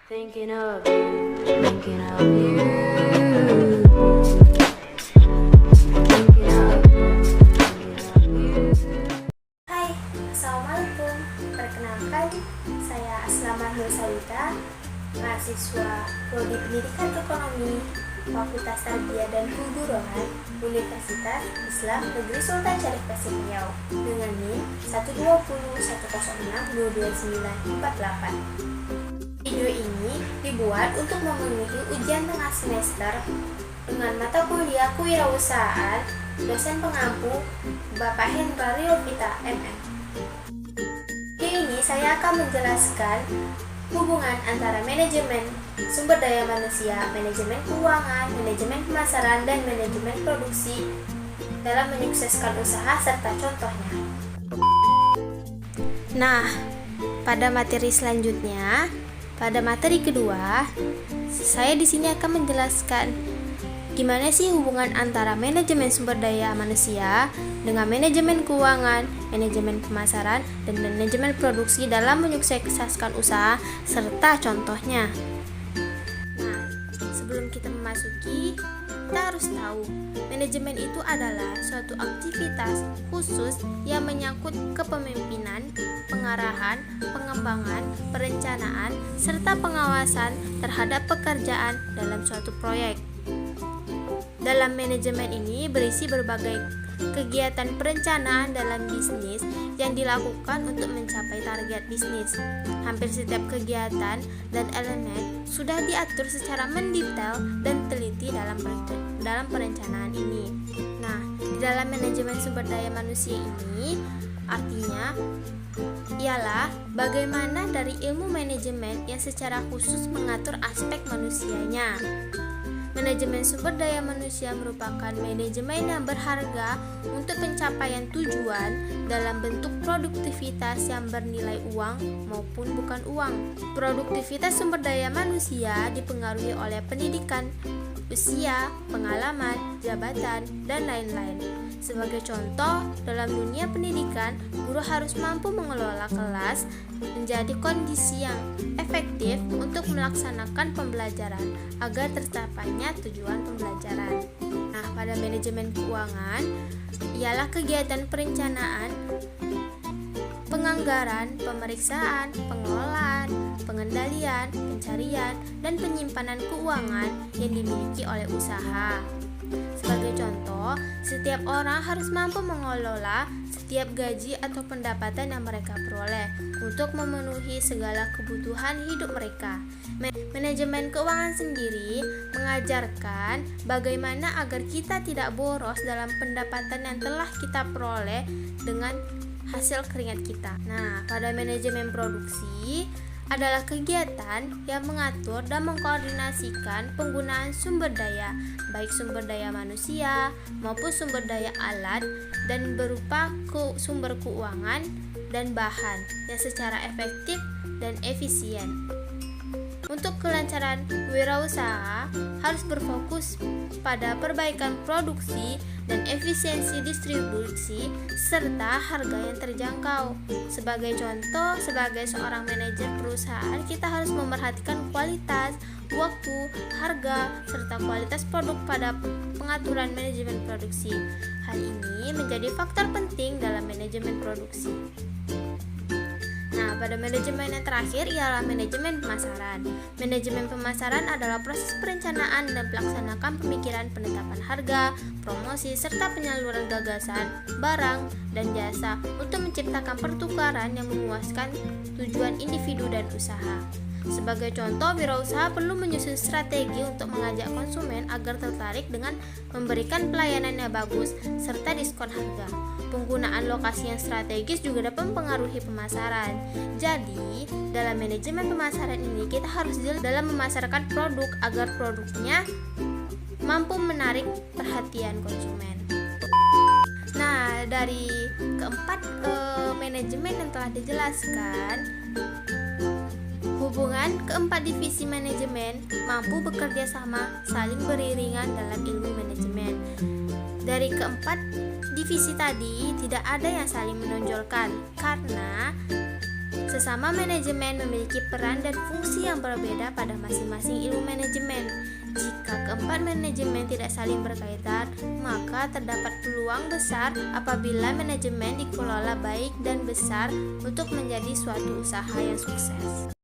Thinking of you, thinking of you. Thinking of you, thinking of you. Hai, Assalamualaikum. Perkenalkan, saya Aslamah Nur Sawita, mahasiswa Prodi Pendidikan Ekonomi, Fakultas Tarbiyah dan Keguruan, Universitas Islam Negeri Sultan Syarif Kasim Riau, dengan NIM 12010022948. Video ini dibuat untuk memenuhi ujian tengah semester dengan mata kuliah Kewirausahaan dosen pengampu Bapak Hendra Riovita MM. Di ini saya akan menjelaskan hubungan antara manajemen sumber daya manusia, manajemen keuangan, manajemen pemasaran, dan manajemen produksi dalam menyukseskan usaha serta contohnya. Nah, pada materi selanjutnya, pada materi kedua, saya di sini akan menjelaskan gimana sih hubungan antara manajemen sumber daya manusia dengan manajemen keuangan, manajemen pemasaran, dan manajemen produksi dalam menyukseskan usaha serta contohnya. Nah, sebelum kita memasuki, kita harus tahu manajemen itu adalah suatu aktivitas khusus yang menyangkut kepemimpinan, pengarahan, pengembangan, perencanaan, serta pengawasan terhadap pekerjaan dalam suatu proyek. Dalam manajemen ini berisi berbagai kegiatan perencanaan dalam bisnis yang dilakukan untuk mencapai target bisnis. Hampir setiap kegiatan dan elemen sudah diatur secara mendetail dan teliti dalam perencanaan ini. Nah, di dalam manajemen sumber daya manusia ini artinya ialah bagaimana dari ilmu manajemen yang secara khusus mengatur aspek manusianya. Manajemen sumber daya manusia merupakan manajemen yang berharga untuk pencapaian tujuan dalam bentuk produktivitas yang bernilai uang maupun bukan uang. Produktivitas sumber daya manusia dipengaruhi oleh pendidikan, usia, pengalaman, jabatan, dan lain-lain. Sebagai contoh, dalam dunia pendidikan, guru harus mampu mengelola kelas menjadi kondisi yang efektif untuk melaksanakan pembelajaran agar tercapainya tujuan pembelajaran. Nah, pada manajemen keuangan ialah kegiatan perencanaan, penganggaran, pemeriksaan, pengelolaan, pengendalian, pencarian, dan penyimpanan keuangan yang dimiliki oleh usaha. Sebagai contoh, setiap orang harus mampu mengelola setiap gaji atau pendapatan yang mereka peroleh untuk memenuhi segala kebutuhan hidup mereka. Manajemen keuangan sendiri mengajarkan bagaimana agar kita tidak boros dalam pendapatan yang telah kita peroleh dengan hasil keringat kita. Nah, pada manajemen produksi adalah kegiatan yang mengatur dan mengkoordinasikan penggunaan sumber daya, baik sumber daya manusia maupun sumber daya alat, dan berupa sumber keuangan dan bahan yang secara efektif dan efisien. Untuk kelancaran wirausaha harus berfokus pada perbaikan produksi dan efisiensi distribusi serta harga yang terjangkau. Sebagai contoh, sebagai seorang manajer perusahaan, kita harus memperhatikan kualitas, waktu, harga, serta kualitas produk pada pengaturan manajemen produksi. Hal ini menjadi faktor penting dalam manajemen produksi. Nah, pada manajemen yang terakhir ialah manajemen pemasaran. Manajemen pemasaran adalah proses perencanaan dan pelaksanakan pemikiran penetapan harga, promosi, serta penyaluran gagasan, barang, dan jasa untuk menciptakan pertukaran yang memuaskan tujuan individu dan usaha. Sebagai contoh, wirausaha perlu menyusun strategi untuk mengajak konsumen agar tertarik dengan memberikan pelayanan yang bagus serta diskon harga. Penggunaan lokasi yang strategis juga dapat mempengaruhi pemasaran. Jadi, dalam manajemen pemasaran ini kita harus jeli dalam memasarkan produk agar produknya mampu menarik perhatian konsumen. Nah, dari keempat manajemen yang telah dijelaskan, hubungan keempat divisi manajemen mampu bekerja sama saling beriringan dalam ilmu manajemen. Dari keempat divisi tadi tidak ada yang saling menonjolkan karena Sesama manajemen memiliki peran dan fungsi yang berbeda pada masing-masing ilmu manajemen. Jika keempat manajemen tidak saling berkaitan, maka terdapat peluang besar apabila manajemen dikelola baik dan besar untuk menjadi suatu usaha yang sukses.